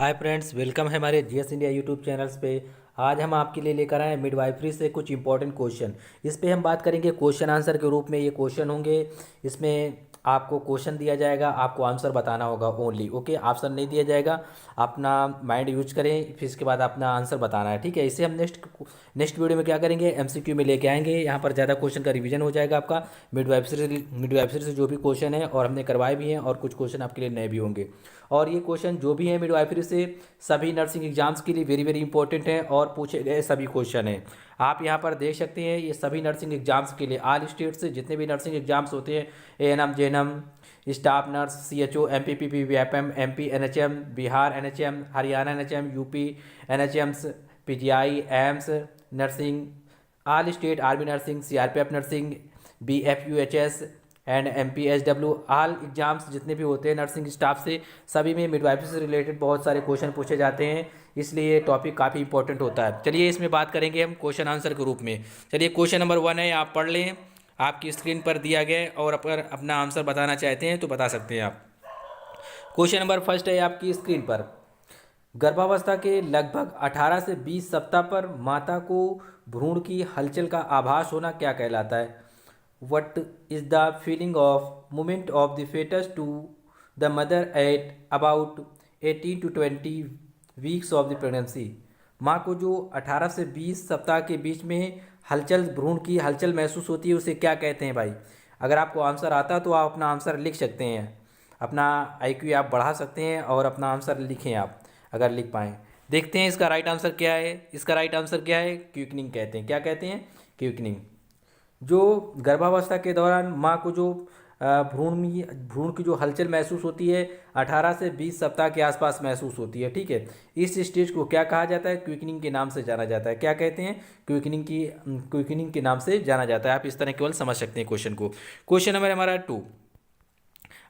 Hi friends, welcome है हमारे GS India YouTube channels पे। आज हम आपके लिए लेकर आए हैं मिडवाइफरी से कुछ इंपॉर्टेंट क्वेश्चन। इस पे हम बात करेंगे क्वेश्चन आंसर के रूप में। ये क्वेश्चन होंगे, इसमें आपको क्वेश्चन दिया जाएगा, आपको आंसर बताना होगा ओनली। ओके, ऑप्शन नहीं दिया जाएगा। अपना माइंड यूज करें, फिर इसके बाद अपना आंसर बताना है। ठीक है, इसे हम नेक्स्ट वीडियो में क्या करेंगे, एमसीक्यू में लेके आएंगे। यहाँ पर ज़्यादा क्वेश्चन का रिवीजन हो जाएगा आपका। मिडवाइफरी से जो भी क्वेश्चन है और हमने करवाए भी हैं, और कुछ क्वेश्चन आपके लिए नए भी होंगे। और ये क्वेश्चन जो भी है मिडवाइफरी से सभी नर्सिंग एग्जाम्स के लिए वेरी वेरी इंपॉर्टेंट है और पूछे गए सभी क्वेश्चन हैं। आप यहाँ पर देख सकते हैं, ये सभी नर्सिंग एग्जाम्स के लिए ऑल स्टेट से जितने भी नर्सिंग एग्जाम्स होते हैं, ANM, JNM, staff nurse, CHO, MPPP, VFM, MP NHM, Bihar NHM, Haryana NHM, UP NHMs, PGI, AIIMS nursing, all state army nursing, CRPF nursing, BFUHS and MPSW, all exams जितने भी होते हैं नर्सिंग स्टाफ से, सभी में मिडवाइफरी से रिलेटेड बहुत सारे क्वेश्चन पूछे जाते हैं। इसलिए ये टॉपिक काफ़ी इंपॉर्टेंट होता है। चलिए इसमें बात करेंगे हम क्वेश्चन आंसर के रूप में। चलिए क्वेश्चन नंबर 1 है, आप पढ़ लें, आपकी स्क्रीन पर दिया गया है, और अगर अपना आंसर बताना चाहते हैं तो बता सकते हैं आप। क्वेश्चन नंबर फर्स्ट है आपकी स्क्रीन पर। गर्भावस्था के लगभग 18 से 20 सप्ताह पर माता को भ्रूण की हलचल का आभास होना क्या कहलाता है? What is the feeling of movement of the fetus to the mother at about 18 to 20 weeks of the pregnancy? माँ को जो 18 से 20 सप्ताह के बीच में हलचल, भ्रूण की हलचल महसूस होती है, उसे क्या कहते हैं भाई? अगर आपको आंसर आता तो आप अपना आंसर लिख सकते हैं। अपना आईक्यू आप बढ़ा सकते हैं और अपना आंसर लिखें आप, अगर लिख पाएँ। देखते हैं इसका राइट आंसर क्या है। इसका राइट आंसर क्या है? क्विकनिंग कहते हैं। क्या कहते हैं? क्विकनिंग। जो गर्भावस्था के दौरान माँ को जो भ्रूण की जो हलचल महसूस होती है, 18 से 20 सप्ताह के आसपास महसूस होती है। ठीक है, इस स्टेज को क्या कहा जाता है? क्विकनिंग के नाम से जाना जाता है। क्या कहते हैं? क्विकनिंग के नाम से जाना जाता है। आप इस तरह केवल समझ सकते हैं क्वेश्चन को। क्वेश्चन नंबर हमारा 2,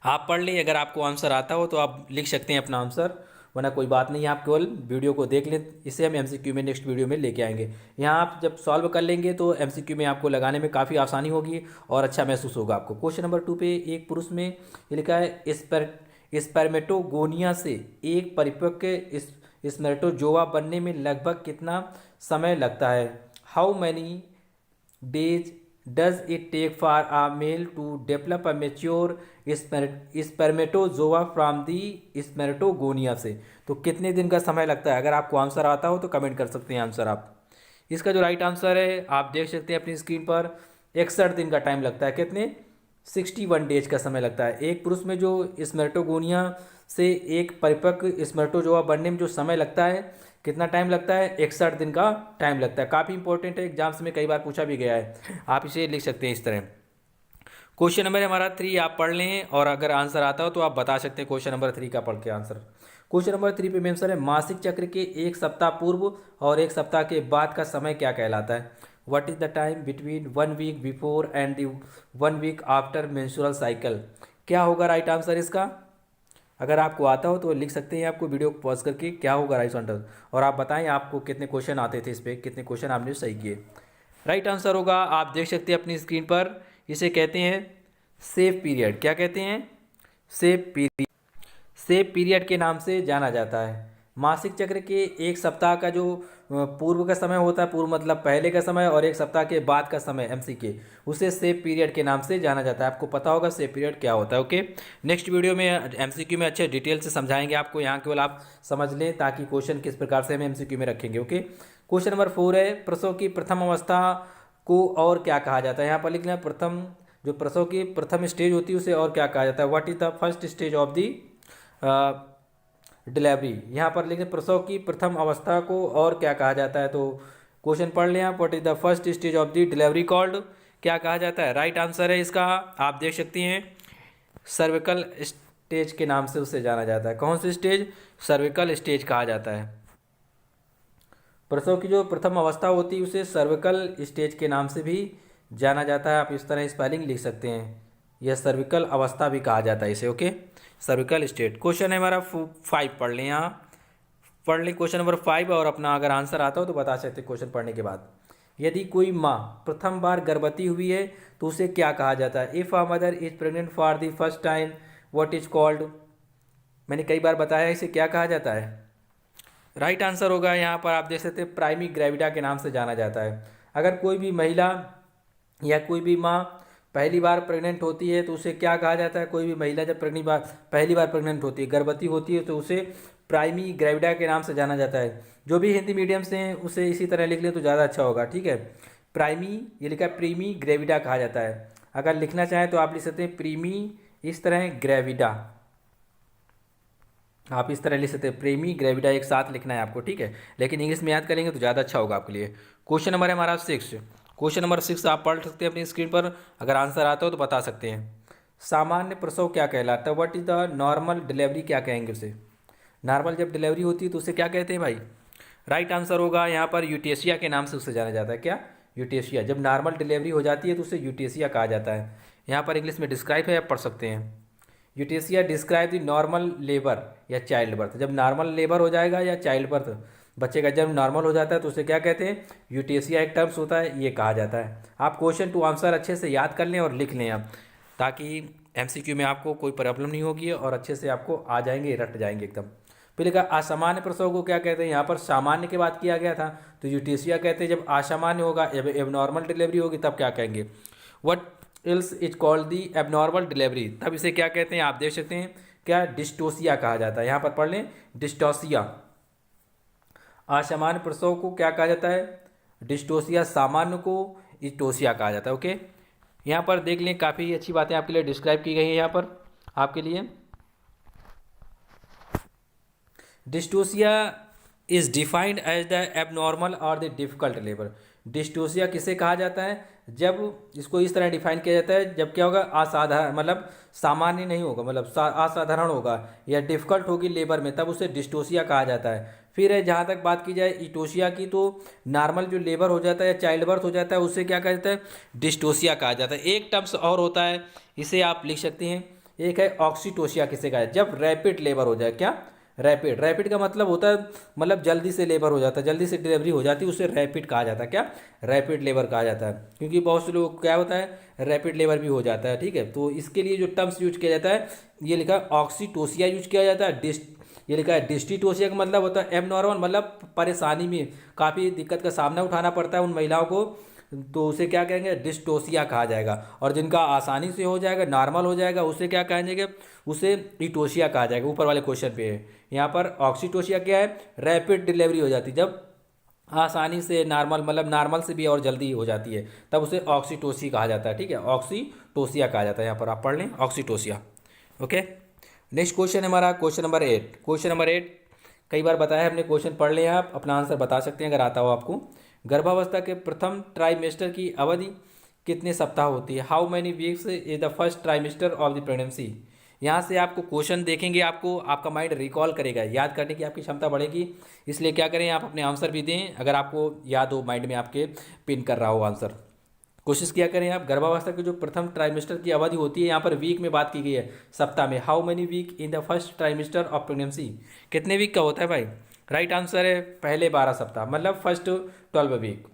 आप पढ़ लें, अगर आपको आंसर आता हो तो आप लिख सकते हैं अपना आंसर, वरना कोई बात नहीं है, आप केवल वीडियो को देख लें। इसे हम एमसीक्यू में नेक्स्ट वीडियो में लेके आएंगे। यहाँ आप जब सॉल्व कर लेंगे तो एमसीक्यू में आपको लगाने में काफ़ी आसानी होगी और अच्छा महसूस होगा आपको। क्वेश्चन नंबर 2 पे एक पुरुष में ये लिखा है, स्पर्मेटोगोनिया से एक परिपक्व स्पर्मेटोजोआ बनने में लगभग कितना समय लगता है? How many days does it take for a male to develop a mature spermatozoa from the spermatogonia से? तो कितने दिन का समय लगता है? अगर आपको आंसर आता हो तो कमेंट कर सकते हैं आंसर आप। इसका जो राइट आंसर है आप देख सकते हैं अपनी स्क्रीन पर, 61 दिन का टाइम लगता है। कितने? 61 डेज का समय लगता है। एक पुरुष में जो स्पर्मेटोगोनिया से एक परिपक्व स्पर्मेटोजोआ बनने में जो समय लगता है, कितना टाइम लगता है? 61 दिन का टाइम लगता है। काफ़ी इंपॉर्टेंट है, एग्जाम्स में कई बार पूछा भी गया है। आप इसे लिख सकते हैं इस तरह। क्वेश्चन नंबर हमारा 3 आप पढ़ लें, और अगर आंसर आता हो तो आप बता सकते हैं क्वेश्चन नंबर 3 का पढ़ के आंसर। क्वेश्चन नंबर 3 पे मेंशन है, मासिक चक्र के एक सप्ताह पूर्व और एक सप्ताह के बाद का समय क्या कहलाता है? What is the time between 1 week before and the 1 week after menstrual cycle? क्या होगा राइट आंसर इसका? अगर आपको आता हो तो लिख सकते हैं, आपको वीडियो को पॉज करके, क्या होगा राइट आंसर, और आप बताएं आपको कितने क्वेश्चन आते थे, इस पर कितने क्वेश्चन आपने सही किए। राइट आंसर होगा, आप देख सकते हैं अपनी स्क्रीन पर, इसे कहते हैं सेफ पीरियड। क्या कहते हैं? Safe period. सेफ पीरियड के नाम से जाना जाता है। मासिक चक्र के एक सप्ताह का जो पूर्व का समय होता है, पूर्व मतलब पहले का समय, और एक सप्ताह के बाद का समय एमसीके, उसे सेफ पीरियड के नाम से जाना जाता है। आपको पता होगा सेफ पीरियड क्या होता है। ओके, नेक्स्ट वीडियो में एमसीक्यू में अच्छे डिटेल से समझाएंगे आपको। यहाँ केवल आप समझ लें ताकि क्वेश्चन किस प्रकार से हम एमसीक्यू में रखेंगे। ओके, क्वेश्चन नंबर 4 है, प्रसव की प्रथम अवस्था को और क्या कहा जाता है? यहाँ पर लिख लें, प्रथम जो प्रसव की प्रथम स्टेज होती है उसे और क्या कहा जाता है? What is the first stage of the delivery? यहाँ पर लिखें, प्रसव की प्रथम अवस्था को और क्या कहा जाता है? तो क्वेश्चन पढ़ लें आप, what is the first stage of the delivery called? क्या कहा जाता है? राइट आंसर है इसका, आप देख सकते हैं, सर्विकल स्टेज के नाम से उसे जाना जाता है। कौन सी स्टेज? सर्विकल स्टेज कहा जाता है। प्रसव की जो प्रथम अवस्था होती है उसे सर्विकल स्टेज के नाम से भी जाना जाता है। आप इस तरह स्पेलिंग लिख सकते हैं, यह सर्विकल अवस्था भी कहा जाता है इसे। Okay, cervical state. क्वेश्चन है हमारा 5, पढ़ लें, यहाँ पढ़ लें क्वेश्चन नंबर 5, और अपना अगर आंसर आता हो तो बता सकते हैं क्वेश्चन पढ़ने के बाद। यदि कोई माँ प्रथम बार गर्भवती हुई है तो उसे क्या कहा जाता है? If a mother is pregnant for the first time, what is called? मैंने कई बार बताया, इसे क्या कहा जाता है? राइट आंसर होगा यहाँ पर आप देख सकते हैं प्राइमी ग्रेविडा के नाम से जाना जाता है। अगर कोई भी महिला या कोई भी माँ पहली बार प्रेग्नेंट होती है तो उसे क्या कहा जाता है? कोई भी महिला जब पहली बार प्रेग्नेंट होती है, गर्भवती होती है, तो उसे प्राइमी ग्रेविडा के नाम से जाना जाता है। जो भी हिंदी मीडियम से हैं उसे इसी तरह लिख लें तो ज़्यादा अच्छा होगा, ठीक है। प्राइमी, ये लिखा है प्रीमी ग्रेविडा कहा जाता है। अगर लिखना चाहें तो आप लिख सकते हैं प्रीमी, इस तरह ग्रेविडा, आप इस तरह लिख सकते हैं प्रेमी ग्रेविडा, एक साथ लिखना है आपको, ठीक है। लेकिन इंग्लिश में याद करेंगे तो ज़्यादा अच्छा होगा आपके लिए। क्वेश्चन नंबर है हमारा 6। क्वेश्चन नंबर 6 आप पढ़ सकते हैं अपनी स्क्रीन पर, अगर आंसर आता हो तो बता सकते हैं। सामान्य प्रसव क्या कहलाता है? What is the normal delivery, क्या कहेंगे उसे? नॉर्मल जब डिलीवरी होती है तो उसे क्या कहते हैं भाई? राइट आंसर होगा यहाँ पर यूटेशिया के नाम से उसे जाना जाता है। क्या? यूटेशिया। जब नॉर्मल डिलीवरी हो जाती है तो उसे यूटेशिया कहा जाता है। यहाँ पर इंग्लिश में डिस्क्राइब है, आप पढ़ सकते हैं। यूटेशिया डिस्क्राइब द नॉर्मल लेबर या चाइल्ड बर्थ। जब नॉर्मल लेबर हो जाएगा या चाइल्ड बर्थ, बच्चे का जन्म नॉर्मल हो जाता है तो उसे क्या कहते हैं? यूटेशिया एक टर्म्स होता है, ये कहा जाता है। आप क्वेश्चन टू आंसर अच्छे से याद कर लें और लिख लें आप, ताकि एमसीक्यू में आपको कोई प्रॉब्लम नहीं होगी और अच्छे से आपको आ जाएंगे, रट जाएंगे एकदम। फिर लिखा असामान्य प्रसव को क्या कहते हैं? यहाँ पर सामान्य की बात किया गया था तो यूटेशिया कहते हैं। जब असामान्य होगा, एबनॉर्मल डिलीवरी होगी, तब क्या कहेंगे? What ills is called the abnormal delivery, तब इसे क्या कहते हैं? आप देख सकते हैं क्या? डिस्टोसिया कहा जाता है। यहाँ पर पढ़ लें डिस्टोसिया। असामान्य प्रसव को क्या कहा जाता है? डिस्टोसिया। सामान्य को इटोसिया कहा जाता है। ओके, यहाँ पर देख लें, काफ़ी अच्छी बातें आपके लिए डिस्क्राइब की गई है यहाँ पर आपके लिए। Dystocia is defined as the abnormal और द डिफिकल्ट लेबर। डिस्टोसिया किसे कहा जाता है? जब इसको इस तरह डिफाइन किया जाता है, जब क्या होगा? असाधारण, मतलब सामान्य नहीं होगा, मतलब असाधारण होगा या डिफिकल्ट होगी लेबर में, तब उसे डिस्टोसिया कहा जाता है। फिर जहाँ तक बात की जाए इटोसिया की, तो नॉर्मल जो लेबर हो जाता है या चाइल्ड बर्थ हो जाता है उससे क्या कहा जाता है? डिस्टोसिया कहा जाता है। एक टर्म्स और होता है, इसे आप लिख सकते हैं, एक है ऑक्सीटोसिया। किसे कहा है? जब रैपिड लेबर हो जाए। क्या? रैपिड। रैपिड का मतलब होता है, मतलब जल्दी से लेबर हो जाता है, जल्दी से डिलीवरी हो जाती है, उसे रैपिड कहा जाता है। क्या? रैपिड लेबर कहा जाता है। क्योंकि बहुत से लोग क्या होता है, रैपिड लेबर भी हो जाता है, ठीक है। तो इसके लिए जो टर्म्स यूज किया जाता है, ये लिखा है ऑक्सीटोसिया यूज किया जाता है। ये लिखा है डिस्टीटोसिया का मतलब होता है एबनॉर्मल, मतलब परेशानी में काफ़ी दिक्कत का सामना उठाना पड़ता है उन महिलाओं को, तो उसे क्या कहेंगे? डिस्टोसिया कहा जाएगा। और जिनका आसानी से हो जाएगा, नॉर्मल हो जाएगा, उसे क्या कहेंगे? उसे इटोसिया कहा जाएगा। ऊपर वाले क्वेश्चन पे है यहाँ पर ऑक्सीटोसिया क्या है? रैपिड डिलीवरी हो जाती है, जब आसानी से नॉर्मल, मतलब नॉर्मल से भी और जल्दी हो जाती है, तब उसे ऑक्सीटोसी कहा जाता है, ठीक है। ऑक्सीटोसिया कहा जाता है, यहाँ पर आप पढ़ लें ऑक्सीटोसिया। ओके, नेक्स्ट क्वेश्चन है हमारा क्वेश्चन नंबर 8। क्वेश्चन नंबर 8 कई बार बताया हमने, क्वेश्चन पढ़ लें, आप अपना आंसर बता सकते हैं अगर आता हो आपको। गर्भावस्था के प्रथम ट्राइमेस्टर की अवधि कितने सप्ताह होती है? How many weeks is the first trimester of the pregnancy. यहाँ से आपको क्वेश्चन देखेंगे, आपको आपका माइंड रिकॉल करेगा, याद करने की आपकी क्षमता बढ़ेगी। इसलिए क्या करें, आप अपने आंसर भी दें, अगर आपको याद हो, माइंड में आपके पिन कर रहा हो आंसर। कोशिश किया करें आप। गर्भावस्था के जो प्रथम ट्राइमेस्टर की अवधि होती है, यहाँ पर वीक में बात की गई है, सप्ताह में। How many week in the first trimester of pregnancy, कितने वीक का होता है भाई? राइट आंसर है पहले 12 सप्ताह, मतलब फर्स्ट 12 वीक।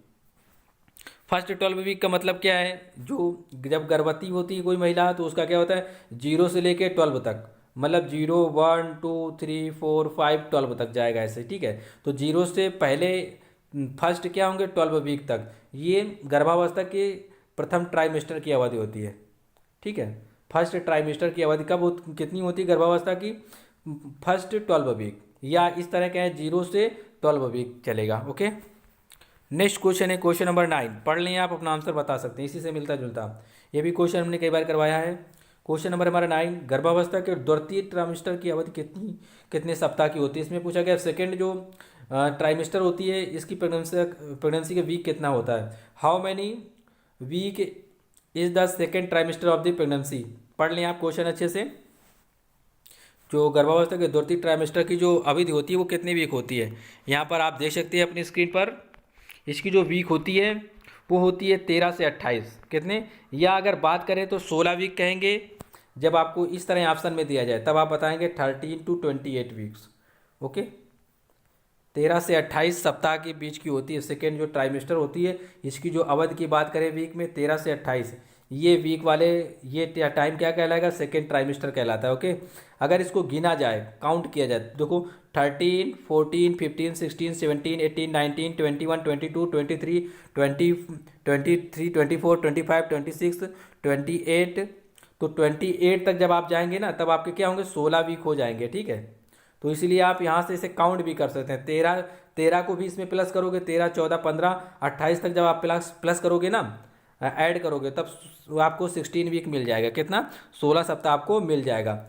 फर्स्ट 12 वीक का मतलब क्या है? जो जब गर्भवती होती है कोई महिला तो उसका क्या होता है? 0 से लेके 12 तक, मतलब 0, 1, 2, 3, 4, 5, 12 तक जाएगा ऐसे, ठीक है। तो 0 से पहले फर्स्ट क्या होंगे? 12 वीक तक। ये गर्भावस्था के प्रथम ट्राइमेस्टर की अवधि होती है, ठीक है। फर्स्ट ट्राइमेस्टर की अवधि कितनी होती है गर्भावस्था की? फर्स्ट 12 वीक, या इस तरह का है 0 से 12 वीक चलेगा। ओके, नेक्स्ट क्वेश्चन है क्वेश्चन नंबर 9। पढ़ लें आप, अपना आंसर बता सकते हैं, इसी से मिलता जुलता। ये भी क्वेश्चन हमने कई बार करवाया है। क्वेश्चन नंबर हमारा 9, गर्भावस्था के द्वितीय ट्राइमेस्टर की अवधि कितने सप्ताह की होती है? इसमें पूछा गया सेकेंड जो ट्राइमेस्टर होती है, इसकी प्रेगनेंसी का वीक कितना होता है? How many week is the second trimester of the pregnancy. पढ़ लें आप क्वेश्चन अच्छे से। जो गर्भावस्था के द्वितीय ट्राइमेस्टर की जो अवधि होती है वो कितने वीक होती है? यहाँ पर आप देख सकते हैं अपनी स्क्रीन पर, इसकी जो वीक होती है वो होती है 13 से 28। कितने? या अगर बात करें तो 16 वीक कहेंगे। जब आपको इस तरह ऑप्शन में दिया जाए तब आप बताएंगे 13 to 28 वीक्स। ओके, 13 से 28 सप्ताह के बीच की होती है सेकेंड जो ट्राइमेस्टर होती है। इसकी जो अवधि की बात करें वीक में, 13 से 28, ये वीक वाले, ये टाइम क्या कहलाएगा, सेकेंड ट्राइमेस्टर कहलाता है। ओके, अगर इसको गिना जाए, काउंट किया जाए, देखो 13, 14, 15, 16, 17, 18, 19, 21, 22, 23, 24, 25, 26, 28, तो 28 तक जब आप जाएंगे ना, तब आपके क्या होंगे, 16 वीक हो जाएंगे। ठीक है, तो इसीलिए आप यहाँ से इसे काउंट भी कर सकते हैं। 13, 13 को भी इसमें प्लस करोगे, 13, 14, 15, 28 तक जब आप प्लस प्लस करोगे ना, ऐड करोगे, तब आपको 16 वीक मिल जाएगा। कितना, 16 सप्ताह आपको मिल जाएगा।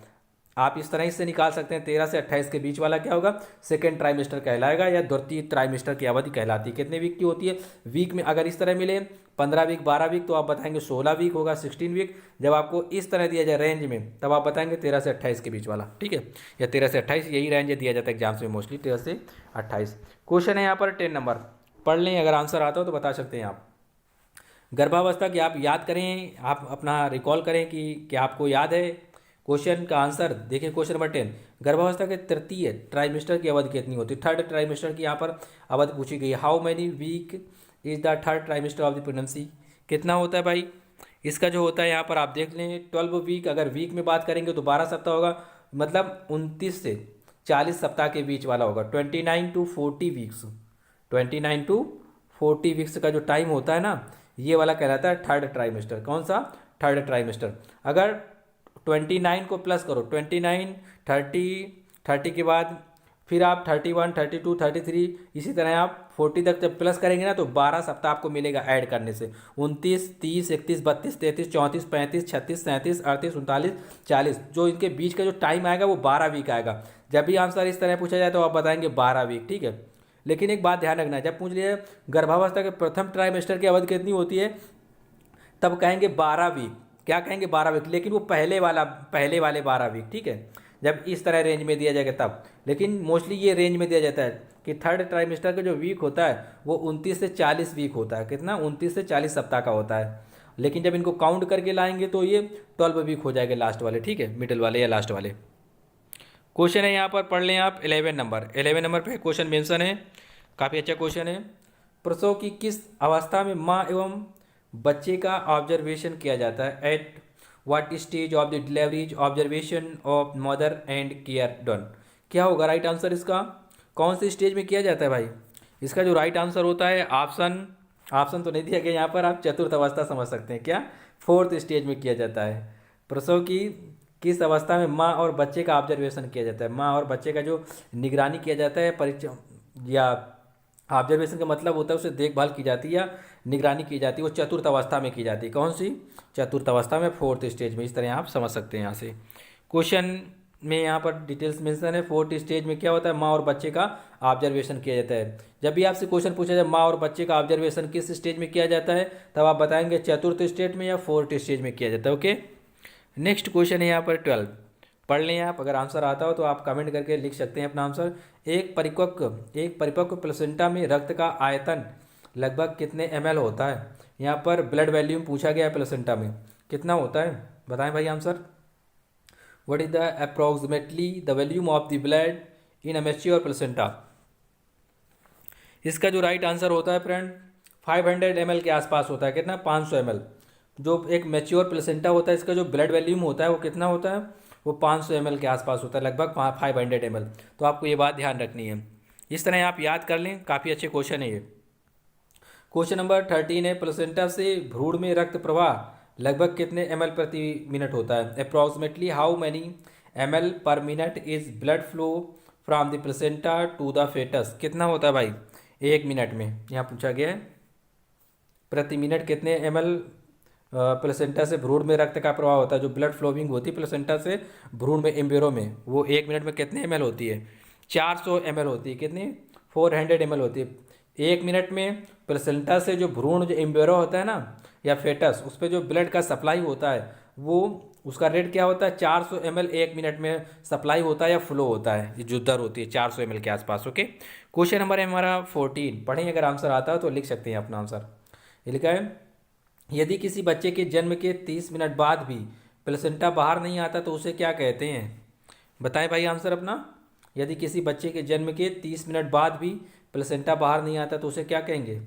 आप इस तरह से निकाल सकते हैं। 13 से 28 के बीच वाला क्या होगा, सेकेंड ट्राइमेस्टर कहलाएगा, या द्वितीय ट्राइमेस्टर की अवधि कहलाती है। कितने वीक की होती है, वीक में अगर इस तरह मिले 15 वीक, 12 वीक, तो आप बताएंगे 16 वीक होगा, 16 वीक। जब आपको इस तरह दिया जाए रेंज में, तब आप बताएंगे 13 से 28 के बीच वाला। ठीक है, या 13 से 28, यही रेंज दिया जाता है एग्जाम्स में मोस्टली, 13 से 28। क्वेश्चन है यहाँ पर 10 नंबर, पढ़ लें, अगर आंसर आता हो तो बता सकते हैं आप। गर्भावस्था की आप याद करें, आप अपना रिकॉल करें कि क्या आपको याद है क्वेश्चन का आंसर। देखिए क्वेश्चन नंबर 10, गर्भावस्था के तृतीय ट्राइमेस्टर की अवधि कितनी होती है। थर्ड ट्राइमेस्टर की यहाँ पर अवधि पूछी गई है। How many week is the third trimester of the pregnancy, कितना होता है भाई। इसका जो होता है यहाँ पर आप देख लें, 12 वीक, अगर वीक में बात करेंगे तो 12 सप्ताह होगा, मतलब 29 से 40 सप्ताह के बीच वाला होगा। 29 टू 40 वीक्स, 29 टू 40 वीक्स का जो टाइम होता है ना, ये वाला कहलाता है थर्ड ट्राइमेस्टर। कौन सा, थर्ड ट्राइमेस्टर। अगर 29 को प्लस करो, 29, 30, 30 के बाद फिर आप 31, 32, 33, इसी तरह आप 40 तक जब प्लस करेंगे ना, तो 12 सप्ताह आपको मिलेगा ऐड करने से। 29, 30, 31, 32, 33, 34, 35, 36, 37, 38, 39, 40, जो इनके बीच का जो टाइम आएगा वो 12 वीक आएगा। जब भी आंसर इस तरह पूछा जाए तो आप बताएंगे 12 वीक। ठीक है, लेकिन एक बात ध्यान रखना है, जब पूछ लिया गर्भावस्था के प्रथम ट्राइमेस्टर की अवधि कितनी होती है, तब कहेंगे 12 वीक। क्या कहेंगे, 12 वीक, लेकिन वो पहले वाले 12 वीक। ठीक है, जब इस तरह रेंज में दिया जाएगा तब। लेकिन मोस्टली ये रेंज में दिया जाता है कि थर्ड ट्राइमेस्टर का जो वीक होता है वो 29 से 40 वीक होता है। कितना, 29 से 40 सप्ताह का होता है। लेकिन जब इनको काउंट करके लाएंगे तो ये 12 वीक हो जाएंगे लास्ट वाले। ठीक है, मिडिल वाले या लास्ट वाले। क्वेश्चन है यहाँ पर, पढ़ लें आप 11 नंबर। 11 नंबर पे क्वेश्चन मेंशन है, काफ़ी अच्छा क्वेश्चन है। प्रसव की किस अवस्था में माँ एवं बच्चे का ऑब्जर्वेशन किया जाता है। At what stage of the delivery is observation of mother and care done. क्या होगा राइट आंसर इसका, कौन सी स्टेज में किया जाता है भाई। इसका जो राइट आंसर होता है, ऑप्शन तो नहीं दिया गया यहाँ पर, आप चतुर्थ अवस्था समझ सकते हैं। क्या, फोर्थ स्टेज में किया जाता है। प्रसव की किस अवस्था में माँ और बच्चे का ऑब्जर्वेशन किया जाता है। माँ और बच्चे का जो निगरानी किया जाता है, परीक्षा या ऑब्जर्वेशन का मतलब होता है उसे देखभाल की जाती है या निगरानी की जाती है, वो चतुर्थ अवस्था में की जाती है। कौन सी, चतुर्थ अवस्था में, फोर्थ स्टेज में। इस तरह आप समझ सकते हैं यहाँ से। क्वेश्चन में यहाँ पर डिटेल्स मेंशन है। फोर्थ स्टेज में क्या होता है, माँ और बच्चे का ऑब्जर्वेशन किया जाता है। जब भी आपसे क्वेश्चन पूछा जाए माँ और बच्चे का ऑब्जर्वेशन किस स्टेज में किया जाता है, तब आप बताएंगे चतुर्थ स्टेज में या फोर्थ स्टेज में किया जाता है। ओके, नेक्स्ट क्वेश्चन है यहाँ पर 12, पढ़ लें आप। अगर आंसर आता हो तो आप कमेंट करके लिख सकते हैं अपना आंसर। एक परिपक्व प्लेसेंटा में रक्त का आयतन लगभग कितने ml होता है। यहाँ पर ब्लड वॉल्यूम पूछा गया है, प्लेसेंटा में कितना होता है, बताएं भाई answer. What is the approximately the volume of the blood in a mature placenta. इसका जो राइट आंसर होता है फ्रेंड, 500 ml के आसपास होता है। कितना, 500 ml। जो एक मैच्योर प्लेसेंटा होता है, इसका जो ब्लड वॉल्यूम होता है वो कितना होता है, वो 500 ml के आसपास होता है, लगभग 500 ml। तो आपको ये बात ध्यान रखनी है। इस तरह आप याद कर लें, काफ़ी अच्छे क्वेश्चन है ये। क्वेश्चन नंबर 13 है, प्लेसेंटा से भ्रूण में रक्त प्रवाह लगभग कितने ml प्रति मिनट होता है। Approximately how many ml per minute is blood flow from the placenta to the fetus. कितना होता है भाई, 1 मिनट में। यहाँ पूछा गया है प्रति मिनट कितने ml प्लेसेंटा से भ्रूण में रक्त का प्रवाह होता है। जो ब्लड फ्लोइंग होती है प्लेसेंटा से भ्रूण में, एम्ब्रियो में, वो 1 मिनट में कितने ml होती है, 400 ml होती है। कितनी, 400 ml होती है 1 मिनट में। प्लेसेंटा से जो भ्रूण, जो एम्ब्रियो होता है ना, या फेटस, उस पर जो ब्लड का सप्लाई होता है, वो उसका रेट क्या होता है, 400 ml 1 मिनट में सप्लाई होता है या फ्लो होता है। ये जो दर होती है 400 ml के आसपास। ओके, क्वेश्चन नंबर है हमारा 14, पढ़ें, अगर आंसर आता है तो लिख सकते हैं अपना आंसर। ये लिखा है, यदि किसी बच्चे के जन्म के 30 मिनट बाद भी प्लेसेंटा बाहर नहीं आता तो उसे क्या कहते हैं। बताएं भाई आंसर अपना। यदि किसी बच्चे के जन्म के 30 मिनट बाद भी प्लेसेंटा बाहर नहीं आता तो उसे क्या कहेंगे।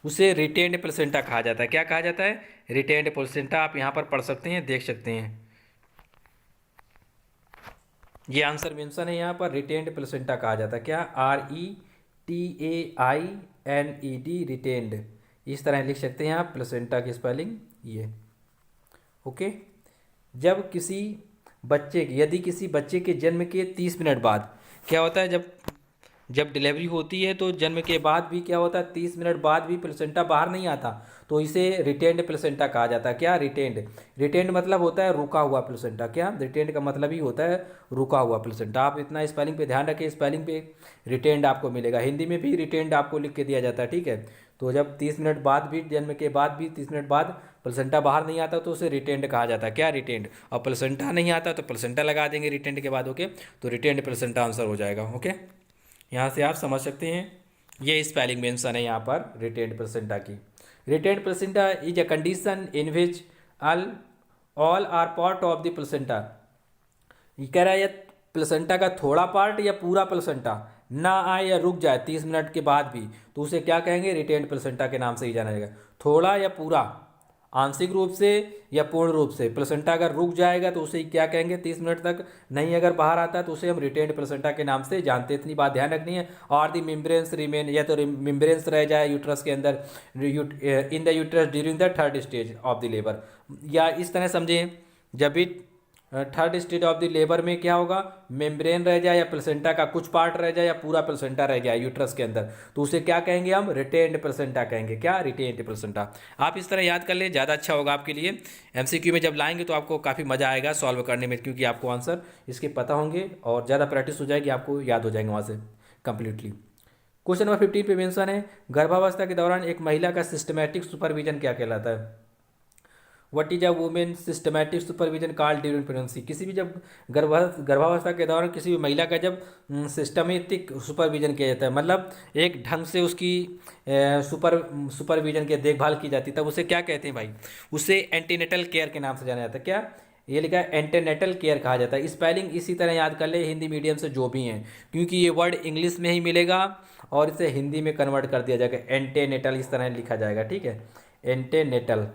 उसे रिटेन्ड प्लेसेंटा कहा जाता है। क्या कहा जाता है? Retained placenta. आप यहाँ पर पढ़ सकते हैं, देख सकते हैं, ये आंसर मेंशन है यहाँ पर, रिटेन्ड प्लेसेंटा कहा जाता है। क्या? RETAINED, रिटेन्ड, इस तरह लिख सकते हैं आप प्लेसेंटा की स्पेलिंग ये। ओके। जब किसी बच्चे की, यदि किसी बच्चे के जन्म के 30 मिनट बाद क्या होता है, जब जब डिलीवरी होती है तो जन्म के बाद भी क्या होता है, 30 मिनट बाद भी प्लेसेंटा बाहर नहीं आता, तो इसे रिटेन्ड प्लेसेंटा कहा जाता है। क्या? रिटेन्ड। रिटेन्ड मतलब होता है रुका हुआ प्लेसेंटा। क्या? रिटेन्ड का मतलब ही होता है रुका हुआ प्लेसेंटा। आप इतना स्पेलिंग पे ध्यान रखें, स्पेलिंग पे रिटेन्ड आपको मिलेगा। हिंदी में भी रिटेन्ड आपको लिख के दिया जाता है, ठीक है। तो जब 30 मिनट बाद भी, जन्म के बाद भी 30 मिनट बाद प्लेसेंटा बाहर नहीं आता तो उसे रिटेन्ड कहा जाता है। क्या? रिटेन्ड। और प्लेसेंटा नहीं आता तो प्लेसेंटा लगा देंगे रिटेन्ड के बाद। ओके, तो रिटेन्ड प्लेसेंटा आंसर हो जाएगा। ओके, यहाँ से आप समझ सकते हैं, ये स्पेलिंग मेंशन है यहाँ पर रिटेन्ड प्लेसेंटा की। Retained placenta is a condition in which all or part of the placenta. ये कह रहा है, ये प्लेसेंटा का थोड़ा पार्ट या पूरा प्लेसेंटा ना आए या रुक जाए 30 मिनट के बाद भी, तो उसे क्या कहेंगे? रिटेन्ड प्लेसेंटा के नाम से ही जाना जाएगा। थोड़ा या पूरा, आंशिक रूप से या पूर्ण रूप से प्लेसेंटा अगर रुक जाएगा तो उसे क्या कहेंगे? 30 मिनट तक नहीं अगर बाहर आता है तो उसे हम रिटेन्ड प्लेसेंटा के नाम से जानते हैं। इतनी बात ध्यान रखनी है। और दी मेम्ब्रेन्स रिमेन, या तो मेम्ब्रेन्स रह जाए यूट्रस के अंदर, in the uterus during the third stage of the labour, या इस तरह समझें, जब भी third stage of the labour में क्या होगा, मेम्ब्रेन रह जाए या प्लेसेंटा का कुछ पार्ट रह जाए या पूरा प्लेसेंटा रह जाए यूट्रस के अंदर, तो उसे क्या कहेंगे हम? रिटेन्ड प्लेसेंटा कहेंगे। क्या? Retained placenta. आप इस तरह याद कर ले, ज़्यादा अच्छा होगा आपके लिए। MCQ में जब लाएंगे तो आपको काफ़ी मज़ा आएगा सॉल्व करने में, क्योंकि आपको आंसर इसके पता होंगे और ज़्यादा प्रैक्टिस हो जाएगी, आपको याद हो जाएंगे वहाँ से कम्प्लीटली। क्वेश्चन नंबर 15 पे मेंशन है, गर्भावस्था के दौरान एक महिला का सिस्टमैटिक सुपरविजन क्या कहलाता है? What is a women systematic supervision called during pregnancy. किसी भी जब गर्भावस्था के दौरान किसी भी महिला का जब सिस्टमेटिक सुपरविजन किया जाता है, मतलब एक ढंग से उसकी सुपरविजन की देखभाल की जाती है, तब उसे क्या कहते हैं भाई? उसे एंटीनेटल केयर के नाम से जाना जाता है। क्या? ये लिखा है एंटीनेटल केयर कहा जाता है। स्पेलिंग इसी तरह याद कर ले, हिंदी मीडियम से जो भी हैं, क्योंकि ये वर्ड इंग्लिश में ही मिलेगा और इसे हिंदी में कन्वर्ट कर दिया जाएगा, एंटीनेटल इस तरह लिखा जाएगा, ठीक है, एंटीनेटल।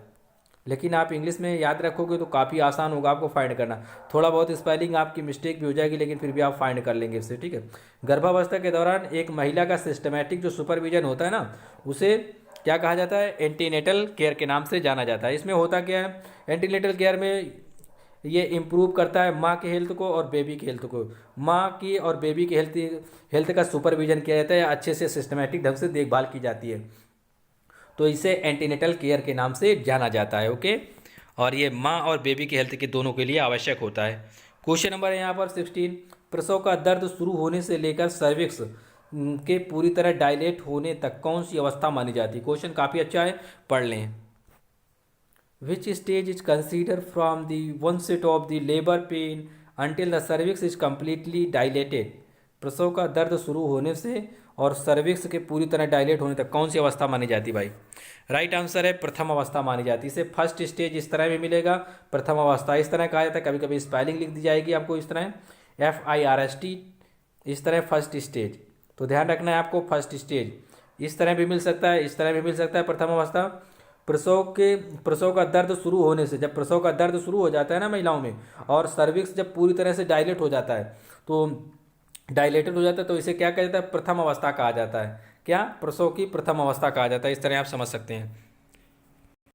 लेकिन आप इंग्लिश में याद रखोगे तो काफ़ी आसान होगा आपको फाइंड करना। थोड़ा बहुत स्पेलिंग आपकी मिस्टेक भी हो जाएगी, लेकिन फिर भी आप फाइंड कर लेंगे इससे, ठीक है। गर्भावस्था के दौरान एक महिला का सिस्टमैटिक जो सुपरविजन होता है ना, उसे क्या कहा जाता है? एंटीनेटल केयर के नाम से जाना जाता है। इसमें होता क्या है? एंटीनेटल केयर में ये इम्प्रूव करता है माँ के हेल्थ को और बेबी के हेल्थ को। माँ की और बेबी के हेल्थ का सुपरविजन किया जाता है, अच्छे से सिस्टमैटिक ढंग से देखभाल की जाती है, तो इसे एंटीनेटल केयर के नाम से जाना जाता है। ओके, और ये माँ और बेबी के हेल्थ के दोनों के लिए आवश्यक होता है। क्वेश्चन नंबर है यहाँ पर 16, प्रसव का दर्द शुरू होने से लेकर सर्विक्स के पूरी तरह डायलेट होने तक कौन सी अवस्था मानी जाती है? क्वेश्चन काफ़ी अच्छा है, पढ़ लें। Which stage is consider from the onset of the labour pain until the cervix is completely dilated. प्रसव का दर्द शुरू होने से और सर्विक्स के पूरी तरह डायलेट होने तक कौन सी अवस्था मानी जाती है भाई? राइट आंसर है प्रथम अवस्था मानी जाती है। इसे फर्स्ट स्टेज इस तरह में मिलेगा, प्रथम अवस्था इस तरह कहा जाता है। कभी कभी स्पेलिंग लिख दी जाएगी आपको इस तरह, FIRST, इस तरह फर्स्ट स्टेज। तो ध्यान रखना है आपको, फर्स्ट स्टेज इस तरह भी मिल सकता है, इस तरह भी मिल सकता है। प्रथम अवस्था प्रसव का दर्द शुरू होने से, जब प्रसव का दर्द शुरू हो जाता है ना महिलाओं में, और सर्विक्स जब पूरी तरह से डायलेट हो जाता है, तो डायलेटेड हो जाता है, तो इसे क्या कहा जाता है? प्रथम अवस्था कहा जाता है। क्या? प्रसव की प्रथम अवस्था कहा जाता है। इस तरह आप समझ सकते हैं।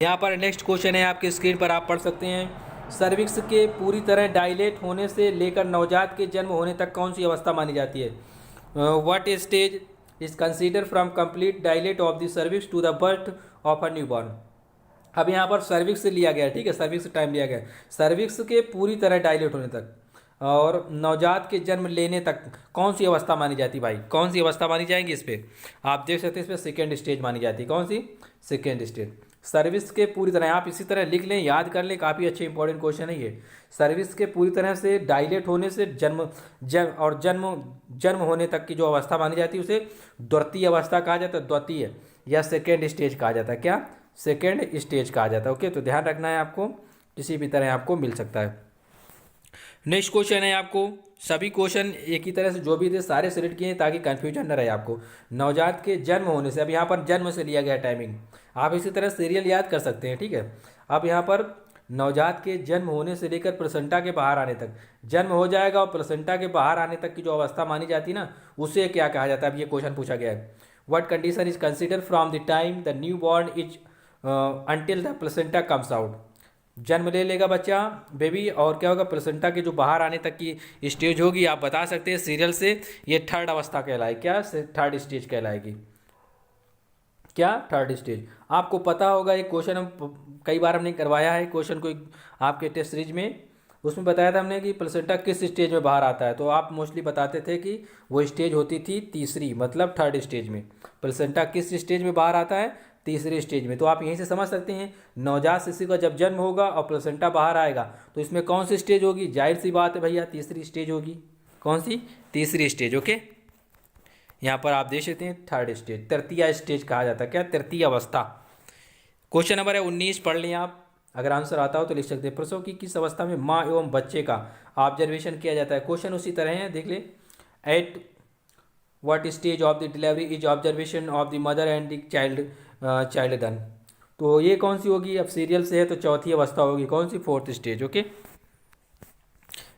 यहाँ पर नेक्स्ट क्वेश्चन है आपकी स्क्रीन पर, आप पढ़ सकते हैं, सर्विक्स के पूरी तरह डायलेट होने से लेकर नवजात के जन्म होने तक कौन सी अवस्था मानी जाती है? What stage is consider from complete dilate of the cervix to the birth of a newborn. अब यहाँ पर सर्विक्स से लिया गया, ठीक है, सर्विक्स टाइम लिया गया, सर्विक्स के पूरी तरह डायलेट होने तक और नवजात के जन्म लेने तक कौन सी अवस्था मानी जाती भाई? कौन सी अवस्था मानी जाएगी? इस पे आप देख सकते हैं, इस पे सेकेंड स्टेज मानी जाती है। कौन सी? Second stage. सर्विस के पूरी तरह, आप इसी तरह लिख लें, याद कर लें, काफ़ी अच्छे इंपॉर्टेंट क्वेश्चन है ये। सर्विस के पूरी तरह से डायलेट होने से जन्म होने तक की जो अवस्था मानी जाती है उसे द्वितीय अवस्था कहा जाता है, द्वितीय या सेकेंड स्टेज कहा जाता है। क्या? सेकेंड स्टेज कहा जाता है। ओके, तो ध्यान रखना है आपको, किसी भी तरह आपको मिल सकता है। नेक्स्ट क्वेश्चन है आपको, सभी क्वेश्चन एक ही तरह से जो भी थे सारे सिलेक्ट किए हैं ताकि कंफ्यूजन न रहे आपको। नवजात के जन्म होने से, अब यहाँ पर जन्म से लिया गया टाइमिंग, आप इसी तरह सीरियल याद कर सकते हैं, ठीक है। अब यहाँ पर नवजात के जन्म होने से लेकर प्लेसेंटा के बाहर आने तक, जन्म हो जाएगा और प्लेसेंटा के बाहर आने तक की जो अवस्था मानी जाती है ना, उसे क्या कहा जाता है। अब ये क्वेश्चन पूछा गया है, what condition is consider from the time the new born is until the placenta comes out. जन्म ले लेगा बच्चा बेबी और क्या होगा, प्लेसेंटा के जो बाहर आने तक की स्टेज होगी, आप बता सकते हैं सीरियल से, ये थर्ड अवस्था कहलाएगी। क्या थर्ड स्टेज कहलाएगी, क्या थर्ड स्टेज। आपको पता होगा एक क्वेश्चन हम कई बार हमने करवाया है, क्वेश्चन कोई आपके टेस्ट सीरीज में, उसमें बताया था हमने कि प्लेसेंटा किस स्टेज में बाहर आता है, तो आप मोस्टली बताते थे कि वो स्टेज होती थी तीसरी, मतलब थर्ड स्टेज में। प्लेसेंटा किस स्टेज में बाहर आता है, तीसरे स्टेज में। तो आप यहीं से समझ सकते हैं नवजात शिशु का जब जन्म होगा और प्लेसेंटा बाहर आएगा तो इसमें कौन सी स्टेज होगी, जाहिर सी बात है भैया तीसरी स्टेज होगी। कौन सी, तीसरी स्टेज। ओके, यहाँ पर आप देख सकते हैं थर्ड स्टेज, तृतीय स्टेज कहा जाता है। क्या, तृतीय अवस्था। क्वेश्चन नंबर है 19, पढ़ लें आप, अगर आंसर आता हो तो लिख सकते हैं। प्रसव की किस अवस्था में माँ एवं बच्चे का ऑब्जर्वेशन किया जाता है। क्वेश्चन उसी तरह है, देख ले। At what stage of the delivery is observation of the mother and the child done. तो ये कौन सी होगी, अब सीरियल से है तो चौथी अवस्था होगी। कौन सी, फोर्थ स्टेज। ओके,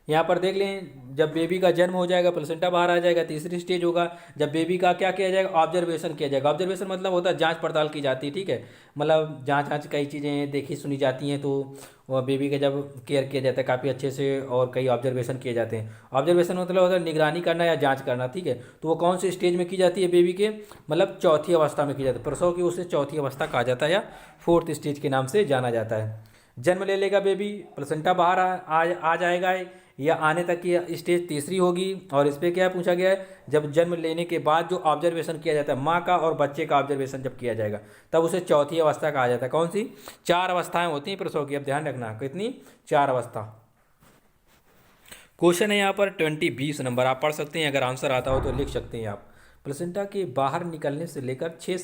यहाँ पर देख लें, जब बेबी का जन्म हो जाएगा प्लेसेंटा बाहर आ जाएगा, तीसरी स्टेज होगा। जब बेबी का क्या किया जाएगा, ऑब्जर्वेशन किया जाएगा। ऑब्जर्वेशन मतलब होता है जांच पड़ताल की जाती है, ठीक है। मतलब जांच कई चीज़ें देखी सुनी जाती हैं, तो वह बेबी का जब केयर किया जाता है काफ़ी अच्छे से, और कई ऑब्जर्वेशन किए जाते हैं। ऑब्जर्वेशन मतलब होता है निगरानी करना या जाँच करना, ठीक है। तो वो कौन सी स्टेज में की जाती है बेबी के, मतलब चौथी अवस्था में की जाती है। प्रसव की उसे चौथी अवस्था कहा जाता है या फोर्थ स्टेज के नाम से जाना जाता है। जन्म ले लेगा बेबी, प्लेसेंटा बाहर आ जाएगा, या आने तक की स्टेज तीसरी होगी। और इस पर क्या पूछा गया है, जब जन्म लेने के बाद जो ऑब्जर्वेशन किया जाता है माँ का और बच्चे का ऑब्जर्वेशन जब किया जाएगा तब उसे चौथी अवस्था कहा जाता है। कौन सी, चार अवस्थाएं होती हैं प्रसव की, अब ध्यान रखना कितनी, चार अवस्था। क्वेश्चन है यहाँ पर 20 नंबर, आप पढ़ सकते हैं, अगर आंसर आता हो तो लिख सकते हैं आप। प्लेसेंटा के बाहर निकलने से लेकर 6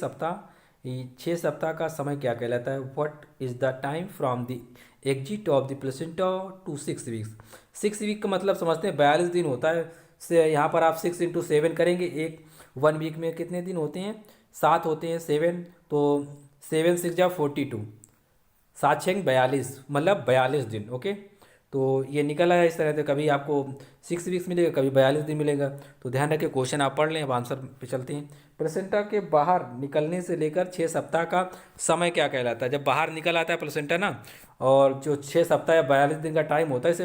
सप्ताह का समय क्या कहलाता है। What is the time from the exit of the placenta to 6 weeks. 6 week का मतलब समझते हैं 42 दिन होता है। से यहाँ पर आप 6 × 7 करेंगे, एक 1 वीक में कितने दिन होते हैं, 7 होते हैं, 7, तो 7 6 जा 42, 7 6 42, मतलब 42 दिन। ओके, तो ये निकल आया इस तरह से, कभी आपको 6 वीक्स मिलेगा, कभी 42 दिन मिलेगा। तो ध्यान रखें, क्वेश्चन आप पढ़ लें। अब आंसर पे चलते हैं। प्लेसेंटा के बाहर निकलने से लेकर 6 सप्ताह का समय क्या कहलाता है। जब बाहर निकल आता है प्लेसेंटा ना, और जो 6 सप्ताह या 42 दिन का टाइम होता है, इसे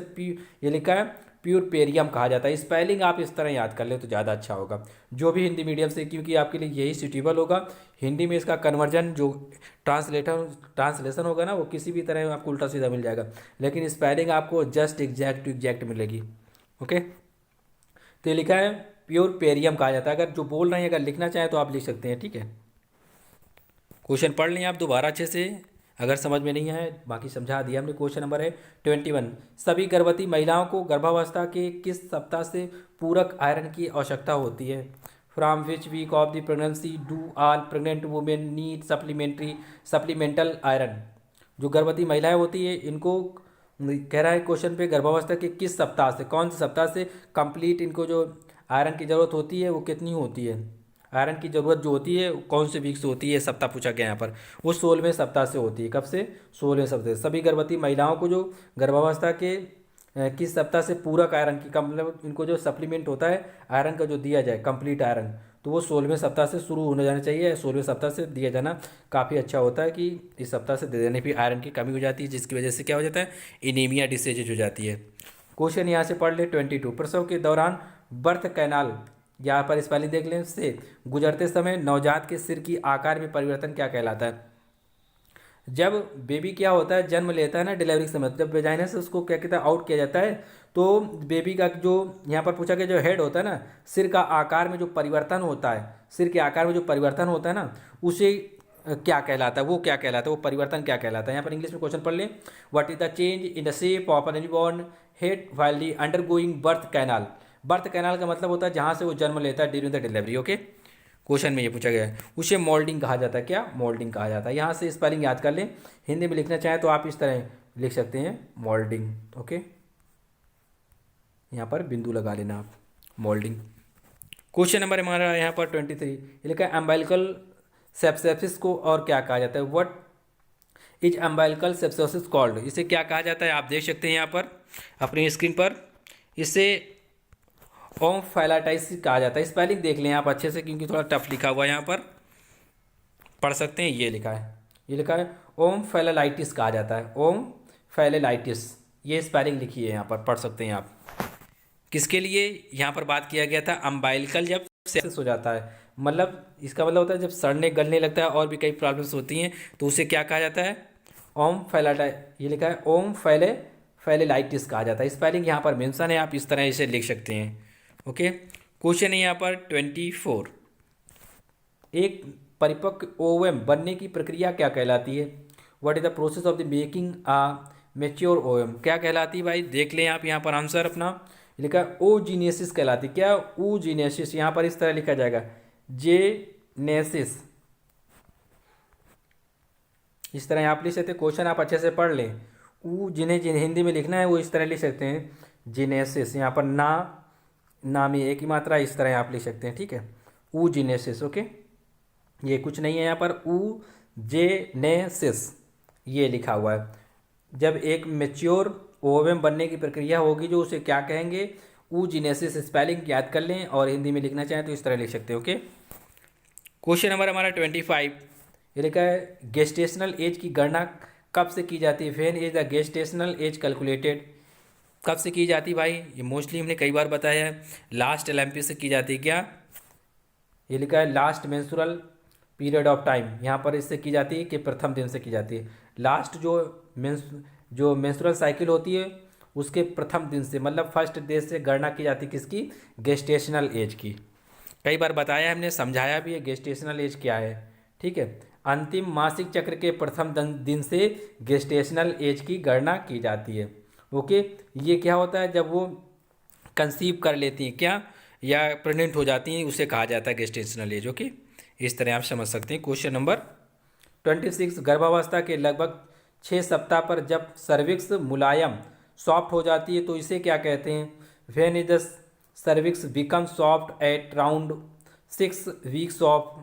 ये लिखा है प्यूरपेरियम कहा जाता है। स्पेलिंग आप इस तरह याद कर ले तो ज़्यादा अच्छा होगा, जो भी हिंदी मीडियम से, क्योंकि आपके लिए यही सूटेबल होगा। हिंदी में इसका कन्वर्जन जो ट्रांसलेशन होगा ना, वो किसी भी तरह आपको उल्टा सीधा मिल जाएगा, लेकिन स्पेलिंग आपको जस्ट एग्जैक्ट टू एग्जैक्ट मिलेगी। ओके, तो ये लिखा है प्यूरपेरियम कहा जाता है। अगर जो बोल रहे हैं अगर लिखना चाहें तो आप लिख सकते हैं, ठीक है। क्वेश्चन पढ़ लें आप दोबारा अच्छे से, अगर समझ में नहीं आए, बाकी समझा दिया हमने। क्वेश्चन नंबर है 21, सभी गर्भवती महिलाओं को गर्भावस्था के किस सप्ताह से पूरक आयरन की आवश्यकता होती है। From which week of the pregnancy do all pregnant women need supplemental iron. जो गर्भवती महिलाएं होती है इनको कह रहा है क्वेश्चन पे, गर्भावस्था के किस सप्ताह से, कौन से सप्ताह से कंप्लीट इनको जो आयरन की ज़रूरत होती है वो कितनी होती है। आयरन की ज़रूरत जो होती है कौन से वीक से होती है, सप्ताह पूछा गया यहाँ पर, वो 16वें सप्ताह से होती है। कब से, 16वें सप्ताह से। सभी गर्भवती महिलाओं को जो गर्भावस्था के किस सप्ताह से पूरक आयरन की, मतलब इनको जो सप्लीमेंट होता है आयरन का जो दिया जाए कंप्लीट आयरन, तो वो 16वें सप्ताह से शुरू होने जाना चाहिए। 16वें सप्ताह से दिया जाना काफ़ी अच्छा होता है, कि इस सप्ताह से दे देने पर आयरन की कमी हो जाती है, जिसकी वजह से क्या हो जाता है, एनीमिया डिसीज हो जाती है। क्वेश्चन यहाँ से पढ़ ले 22, प्रसव के दौरान बर्थ कैनाल, यहाँ पर स्पेलिंग देख लें, से गुजरते समय नवजात के सिर की आकार में परिवर्तन क्या कहलाता है। जब बेबी क्या होता है, जन्म लेता है ना डिलीवरी के समय, जब वेजाइना से उसको क्या कहता है, आउट किया जाता है, तो बेबी का जो यहाँ पर पूछा गया जो हेड होता है ना, सिर का आकार में जो परिवर्तन होता है, सिर के आकार में जो परिवर्तन होता है ना, उसे क्या कहलाता है, वो क्या कहलाता है, वो परिवर्तन क्या कहलाता है। यहाँ पर इंग्लिश में क्वेश्चन पढ़ लें। What is the change in the shape of an newborn head while the undergoing birth canal. Birth canal का मतलब होता है जहाँ से वो जन्म लेता है during the delivery. Okay, question में ये पूछा गया है, उसे मोल्डिंग कहा जाता है। क्या, मोल्डिंग कहा जाता है। यहाँ से स्पेलिंग याद कर लें, हिंदी में लिखना चाहें तो आप इस तरह लिख सकते हैं, मोल्डिंग। ओके, यहाँ पर बिंदु लगा लेना आप, मोल्डिंग। क्वेश्चन नंबर हमारा यहाँ पर 23, ये लिखा है अम्बिलिकल सेप्सिस को और क्या कहा जाता है, what is umbilical sepsis called, इसे क्या कहा जाता है, आप देख सकते हैं यहाँ पर अपनी स्क्रीन पर, इसे ओम्फाइलाइटिस कहा जाता है। स्पेलिंग देख लें आप अच्छे से, क्योंकि थोड़ा टफ लिखा हुआ है, यहाँ पर पढ़ सकते हैं। ये लिखा है, ये लिखा है ओम्फाइलाइटिस कहा जाता है, ओम्फाइलाइटिस, ये स्पेलिंग लिखी है यहाँ पर, पढ़ सकते हैं आप। किसके लिए यहाँ पर बात किया गया था, अम्बाइलिकल जब सेप्सिस हो जाता है, मतलब इसका मतलब होता है जब सड़ने गलने लगता है और भी कई प्रॉब्लम्स होती हैं, तो उसे क्या कहा जाता है, ओम फैलाटाइ, ये लिखा है ओम फैलेलाइटिस कहा जाता है। स्पेलिंग यहाँ पर मेंशन है, आप इस तरह इसे लिख सकते हैं। ओके, क्वेश्चन है यहाँ पर 24, एक परिपक्व ओएम बनने की प्रक्रिया क्या कहलाती है, what is the process of the making a mature ovum, क्या कहलाती है भाई, देख लें आप यहाँ पर आंसर अपना, लिखा ओजीनेसिस कहलाती, क्या ओजीनेसिस, यहाँ पर इस तरह लिखा जाएगा जेनेसिस, इस तरह आप लिख सकते हैं। क्वेश्चन आप अच्छे से पढ़ लें, जिन्हें जिन्हें हिंदी में लिखना है वो इस तरह लिख सकते हैं जीनेसिस, यहाँ पर ना में एक ही मात्रा, इस तरह आप लिख सकते हैं, ठीक है, ऊ जीनेसिस। ओके, ये कुछ नहीं है यहाँ पर, ऊ जेनेसिस ये लिखा हुआ है। जब एक मेच्योर ओवेम बनने की प्रक्रिया होगी जो उसे क्या कहेंगे, ऊ जीनेसिस, स्पेलिंग याद कर लें और हिंदी में लिखना चाहें तो इस तरह लिख सकते हैं। ओके, क्वेश्चन नंबर हमारा 25, ये लिखा है गेस्टेशनल एज की गणना कब से की जाती है, when is the gestational age calculated, कब से की जाती है भाई, ये मोस्टली हमने कई बार बताया है, लास्ट ओलंपिक से की जाती है क्या, ये लिखा है last menstrual period of time, यहाँ पर इससे की जाती है कि प्रथम दिन से की जाती है, लास्ट जो मेंस्ट्रुअल साइकिल होती है उसके प्रथम दिन से, मतलब फर्स्ट डे से गणना की जाती है किसकी, गेस्टेशनल एज की। कई बार बताया हमने, समझाया भी है गेस्टेशनल एज क्या है, ठीक है। अंतिम मासिक चक्र के प्रथम दिन से गेस्टेशनल एज की गणना की जाती है। ओके, ये क्या होता है, जब वो कंसीव कर लेती हैं क्या, या प्रेग्नेंट हो जाती हैं, उसे कहा जाता है गेस्टेशनल एज। ओके, इस तरह आप समझ सकते हैं। क्वेश्चन नंबर 26, गर्भावस्था के लगभग 6 सप्ताह पर जब सर्विक्स मुलायम सॉफ्ट हो जाती है तो इसे क्या कहते हैं, when is the cervix become soft at round 6 weeks of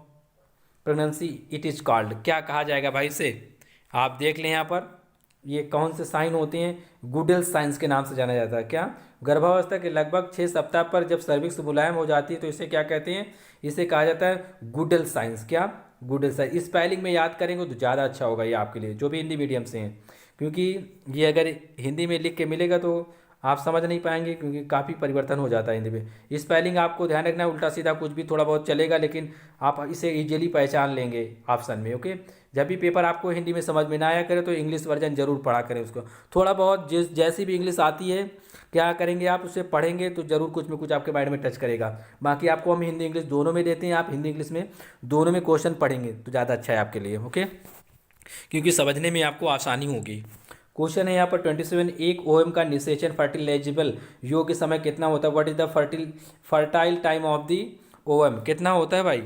pregnancy it is called, क्या कहा जाएगा भाई इसे, आप देख लें यहाँ पर, ये कौन से साइन होते हैं, गुडेल साइंस के नाम से जाना जाता है। क्या, गर्भावस्था के लगभग 6 सप्ताह पर जब सर्विक्स मुलायम हो जाती है तो इसे क्या कहते हैं, इसे कहा जाता है गुडेल साइंस, क्या, गुडेल साइंस। स्पेलिंग में याद करेंगे तो ज़्यादा अच्छा होगा ये आपके लिए जो भी हिंदी मीडियम से हैं, क्योंकि ये अगर हिंदी में लिख के मिलेगा तो आप समझ नहीं पाएंगे, क्योंकि काफ़ी परिवर्तन हो जाता है हिंदी में। स्पेलिंग आपको ध्यान रखना है, उल्टा सीधा कुछ भी थोड़ा बहुत चलेगा, लेकिन आप इसे इजीली पहचान लेंगे ऑप्शन में। ओके, जब भी पेपर आपको हिंदी में समझ में ना आया करे तो इंग्लिश वर्जन जरूर पढ़ा करें उसको, थोड़ा बहुत जैसी भी इंग्लिश आती है क्या करेंगे आप, उसे पढ़ेंगे तो जरूर कुछ में कुछ आपके माइंड में टच करेगा। बाकी आपको हम हिंदी इंग्लिश दोनों में देते हैं, आप हिंदी इंग्लिश में दोनों में क्वेश्चन पढ़ेंगे तो ज़्यादा अच्छा है आपके लिए। ओके, क्योंकि समझने में आपको आसानी होगी। क्वेश्चन है यहाँ पर 27, एक ओएम का निषेचन फर्टिलाइजेबल योग्य समय कितना होता है, what is the fertile time of the ovum, कितना होता है भाई,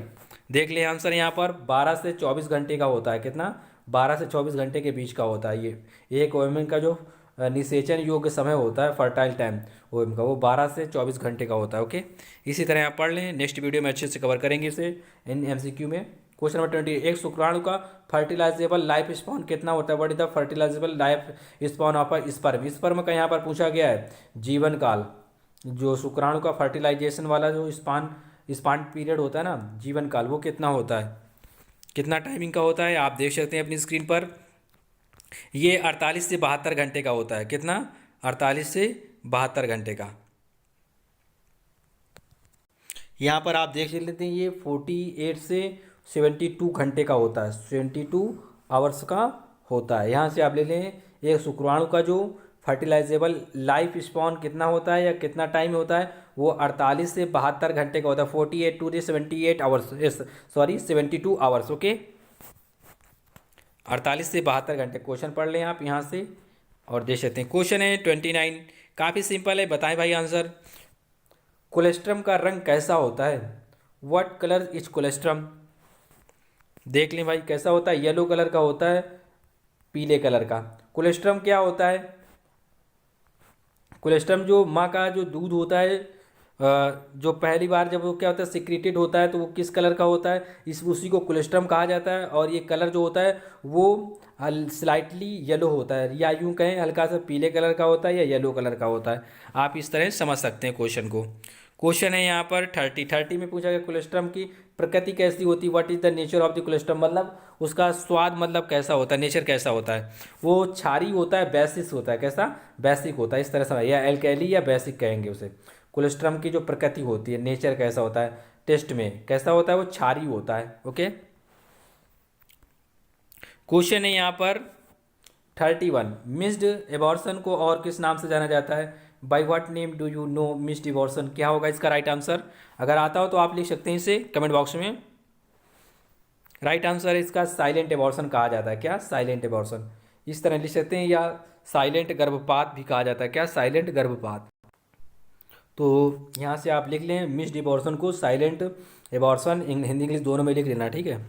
देख ले आंसर यहाँ पर 12 से 24 घंटे का होता है, कितना, 12 से 24 घंटे के बीच का होता है। ये एक ओएम का जो निषेचन योग्य समय होता है फर्टाइल टाइम ओएम का, वो 12 से 24 घंटे का होता है। ओके, इसी तरह आप पढ़ लें, नेक्स्ट वीडियो में अच्छे से कवर करेंगे इसे इन एमसीक्यू में। क्वेश्चन नंबर 20, एक शुक्राणु का फर्टिलाइजेबल लाइफ स्पॉन कितना होता है, what is the fertilizable life span of a sperm, sperm का यहाँ पर पूछा गया है जीवन काल, जो शुक्राणु का फर्टिलाइजेशन वाला जो स्पान पीरियड होता है ना, जीवन काल, वो कितना होता है, कितना टाइमिंग का होता है, आप देख सकते हैं अपनी स्क्रीन पर, ये 48 से 72 घंटे का होता है, कितना, 48 से 72 घंटे का। यहाँ पर आप देख लेते हैं ये 48 से 72 घंटे का होता है, 72 आवर्स का होता है। यहाँ से आप ले लें एक शुक्राणु का जो फर्टिलाइजेबल लाइफ स्पॉन कितना होता है या कितना टाइम होता है, वो 48 से 72 घंटे का होता है, 48 to 78 hours, sorry 72 hours. Okay, 48 से 72 घंटे। क्वेश्चन पढ़ लें आप यहाँ से और देख सकते हैं। क्वेश्चन है 29, काफ़ी सिंपल है, बताएं भाई आंसर, कोलेस्ट्रम का रंग कैसा होता है, व्हाट कलर इज कोलेस्ट्रम, देख लें भाई कैसा होता है, येलो कलर का होता है, पीले कलर का। कोलेस्ट्रम क्या होता है, कोलेस्ट्रम जो माँ का जो दूध होता है, जो पहली बार जब वो क्या होता है सिक्रेटेड होता है तो वो किस कलर का होता है, इस उसी को कोलेस्ट्रम कहा जाता है। और ये कलर जो होता है वो स्लाइटली येलो होता है, या यूं कहें हल्का सा पीले कलर का होता है या येलो कलर का होता है। आप इस तरह समझ सकते हैं क्वेश्चन को। क्वेश्चन है यहाँ पर 30 में पूछा गया कोलेस्ट्रम की प्रकृति कैसी होती है, what is the nature of the colostrum, मतलब उसका स्वाद मतलब कैसा होता है, नेचर कैसा होता है। वो क्षारी होता है, बेसिस होता है, कैसा बेसिक होता है, इस तरह से, या एल्कैली या बेसिक कहेंगे उसे। कोलेस्ट्रम की जो प्रकृति होती है, नेचर कैसा होता है, टेस्ट में कैसा होता है, वो क्षारी होता है। ओके। क्वेश्चन है यहाँ पर 31, मिस्ड एबॉर्शन को और किस नाम से जाना जाता है, by what name do you know missed abortion, क्या होगा इसका राइट आंसर। अगर आता हो तो आप लिख सकते हैं इसे कमेंट बॉक्स में। राइट आंसर है इसका साइलेंट एबॉर्शन कहा जाता है। क्या, साइलेंट एबॉर्शन, इस तरह लिख सकते हैं, या साइलेंट गर्भपात भी कहा जाता है। क्या, साइलेंट गर्भपात। तो यहाँ से आप लिख लें मिस्ड एबॉर्शन को साइलेंट एबॉर्शन, हिंदी इंग्लिश दोनों में लिख लेना, ठीक है।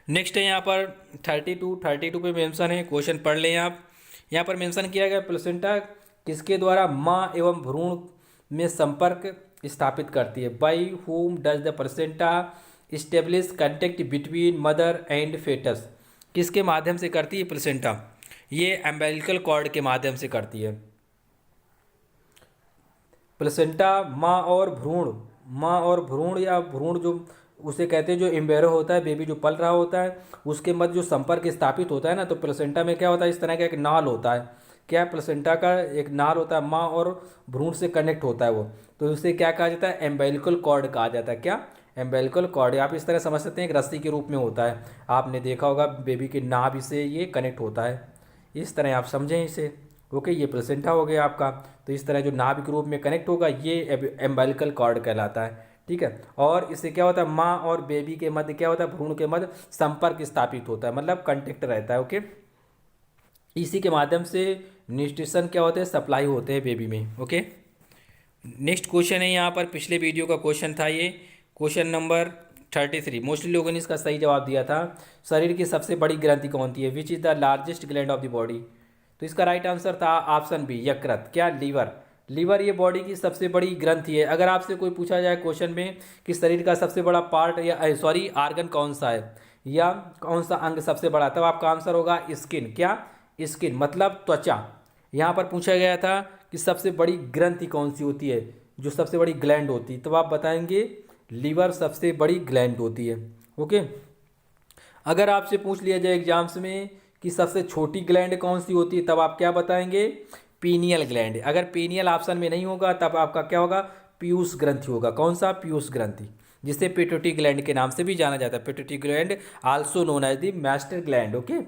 नेक्स्ट है यहाँ पर 32 पे मेंशन है, क्वेश्चन पढ़ लें आप। यहाँ पर मेंशन किया गया प्लेसेंटा किसके द्वारा माँ एवं भ्रूण में संपर्क स्थापित करती है, by whom does the placenta establish contact between mother and fetus, किसके माध्यम से करती है प्लेसेंटा, ये एम्बेलिकल कॉर्ड के माध्यम से करती है। प्लेसेंटा माँ और भ्रूण या भ्रूण जो उसे कहते हैं, जो एम्ब्रियो होता है, बेबी जो पल रहा होता है, उसके मध्य जो संपर्क स्थापित होता है ना, तो प्लेसेंटा में क्या होता है, इस तरह का एक नाल होता है। क्या, प्लेसेंटा का एक नाल होता है, माँ और भ्रूण से कनेक्ट होता है वो, तो उसे क्या कहा जाता है, एम्बेलिकल कॉर्ड कहा जाता है। क्या, एम्बेलिकल कॉर्ड, आप इस तरह समझ सकते हैं, एक रस्सी के रूप में होता है। आपने देखा होगा बेबी के नाभि से ये कनेक्ट होता है, इस तरह आप समझें इसे। ओके, ये प्लेसेंटा हो गया आपका। तो इस तरह जो नाभि के रूप में कनेक्ट होगा ये एम्बेलिकल कॉर्ड कहलाता है, ठीक है। और इससे क्या होता है, माँ और बेबी के मध्य क्या होता है, भ्रूण के मध्य संपर्क स्थापित होता है, मतलब कंटेक्ट रहता है। ओके, इसी के माध्यम से न्यूट्रिशन क्या होते हैं, सप्लाई होते हैं बेबी में। ओके। नेक्स्ट क्वेश्चन है यहाँ पर, पिछले वीडियो का क्वेश्चन था ये, क्वेश्चन नंबर 33। मोस्टली लोगों ने इसका सही जवाब दिया था। शरीर की सबसे बड़ी ग्रंथि कौन सी है, which is the largest gland of the body, तो इसका राइट आंसर था ऑप्शन बी, यकृत। क्या, लीवर। लीवर ये बॉडी की सबसे बड़ी ग्रंथि है। अगर आपसे कोई पूछा जाए क्वेश्चन में कि शरीर का सबसे बड़ा पार्ट या सॉरी आर्गन कौन सा है, या कौन सा अंग सबसे बड़ा, तब आपका आंसर होगा स्किन। क्या, स्किन मतलब त्वचा। यहाँ पर पूछा गया था कि सबसे बड़ी ग्रंथि कौन सी होती है, जो सबसे बड़ी ग्लैंड होती है, तब आप बताएंगे लीवर सबसे बड़ी ग्लैंड होती है। ओके। अगर आपसे पूछ लिया जाए एग्जाम्स में कि सबसे छोटी ग्लैंड कौन सी होती है, तब आप क्या बताएंगे, पीनियल ग्लैंड। अगर पीनियल ऑप्शन में नहीं होगा तब आपका क्या होगा, पीयूष ग्रंथि होगा। कौन सा, पीयूष ग्रंथि, जिसे पिट्यूटरी ग्लैंड के नाम से भी जाना जाता है। Pituitary gland also known as the master gland. Okay,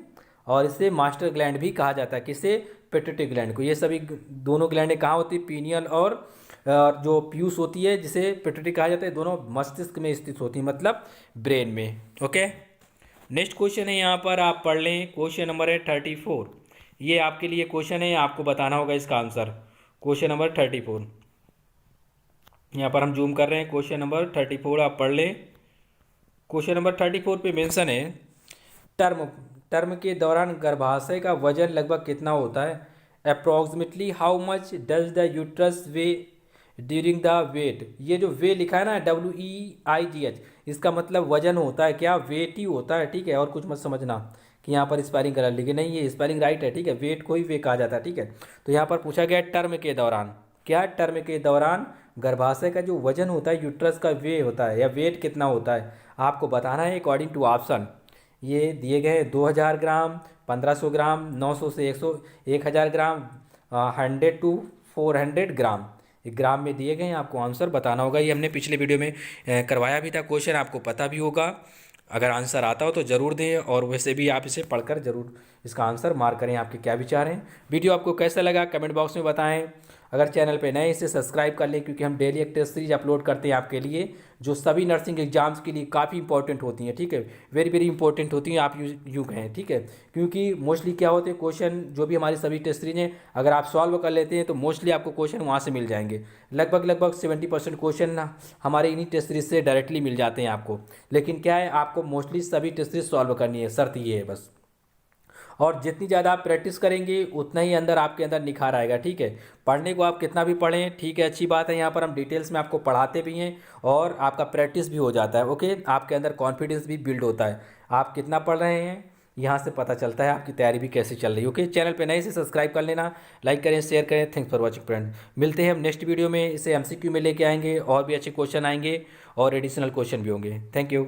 और इसे मास्टर ग्लैंड भी कहा जाता है, किसे, पिट्यूटरी ग्लैंड को। ये सभी दोनों ग्लैंडें कहाँ होती है, पीनियल और जो पीयूष होती है जिसे पिट्यूटरी कहा जाता है, दोनों मस्तिष्क में स्थित होती है, मतलब ब्रेन में। ओके। नेक्स्ट क्वेश्चन है यहाँ पर, आप पढ़ लें, क्वेश्चन नंबर है 34। ये आपके लिए क्वेश्चन है, आपको बताना होगा इसका आंसर। क्वेश्चन नंबर 34 यहाँ पर हम जूम कर रहे हैं, क्वेश्चन नंबर 34 आप पढ़ लें। क्वेश्चन नंबर 34 पे मेंशन है, टर्म टर्म के दौरान गर्भाशय का वजन लगभग कितना होता है, approximately how much does the uterus weigh during the weight. ये जो वे लिखा है ना, WEIGH, इसका मतलब वजन होता है। क्या, वेट ही होता है, ठीक है। और कुछ मत समझना कि यहाँ पर स्पेलिंग गलत लिखी, नहीं, ये स्पेलिंग राइट है, ठीक है। वेट को ही वे कहा जाता है, ठीक है। तो यहाँ पर पूछा गया टर्म के दौरान, क्या, टर्म के दौरान गर्भाशय का जो वजन होता है, यूट्रस का वे होता है, या वेट कितना होता है, आपको बताना है अकॉर्डिंग टू ऑप्शन। ये दिए गए 2000 ग्राम, 1500 ग्राम, 900 से 1000 ग्राम, 100 to 400 ग्राम, ग्राम में दिए गए हैं। आपको आंसर बताना होगा। ये हमने पिछले वीडियो में करवाया भी था क्वेश्चन, आपको पता भी होगा। अगर आंसर आता हो तो ज़रूर दें, और वैसे भी आप इसे पढ़कर ज़रूर इसका आंसर मार्क करें। आपके क्या विचार हैं, वीडियो आपको कैसा लगा कमेंट बॉक्स में बताएं। अगर चैनल पे नए इसे सब्सक्राइब कर लें, क्योंकि हम डेली एक टेस्ट सीरीज अपलोड करते हैं आपके लिए, जो सभी नर्सिंग एग्जाम्स के लिए काफ़ी इंपॉर्टेंट होती हैं, ठीक है। वेरी वेरी इंपॉर्टेंट होती हैं, आप यूँ कहें, ठीक है। क्योंकि मोस्टली क्या होते हैं क्वेश्चन, जो भी हमारी सभी टेस्ट सीरीज हैं, अगर आप सॉल्व कर लेते हैं तो मोस्टली आपको क्वेश्चन वहाँ से मिल जाएंगे। लगभग 70% क्वेश्चन हमारे इन्हीं टेस्ट सीरीज से डायरेक्टली मिल जाते हैं आपको। लेकिन क्या है, आपको मोस्टली सभी टेस्ट सीरीज सॉल्व करनी है, शर्त ये है बस। और जितनी ज़्यादा आप प्रैक्टिस करेंगे उतना ही अंदर आपके अंदर निखार आएगा। ठीक है, पढ़ने को आप कितना भी पढ़ें, ठीक है, अच्छी बात है, यहाँ पर हम डिटेल्स में आपको पढ़ाते भी हैं और आपका प्रैक्टिस भी हो जाता है। ओके, आपके अंदर कॉन्फिडेंस भी बिल्ड होता है। आप कितना पढ़ रहे हैं यहाँ से पता चलता है आपकी तैयारी भी कैसे चल रही है। ओके, चैनल पे नए से सब्सक्राइब कर लेना, लाइक करें, शेयर करें। Thanks for watching friend. मिलते हैं हम नेक्स्ट वीडियो में, इसे एमसीक्यू में लेके आएंगे और भी अच्छे क्वेश्चन आएंगे और एडिशनल क्वेश्चन भी होंगे। Thank you.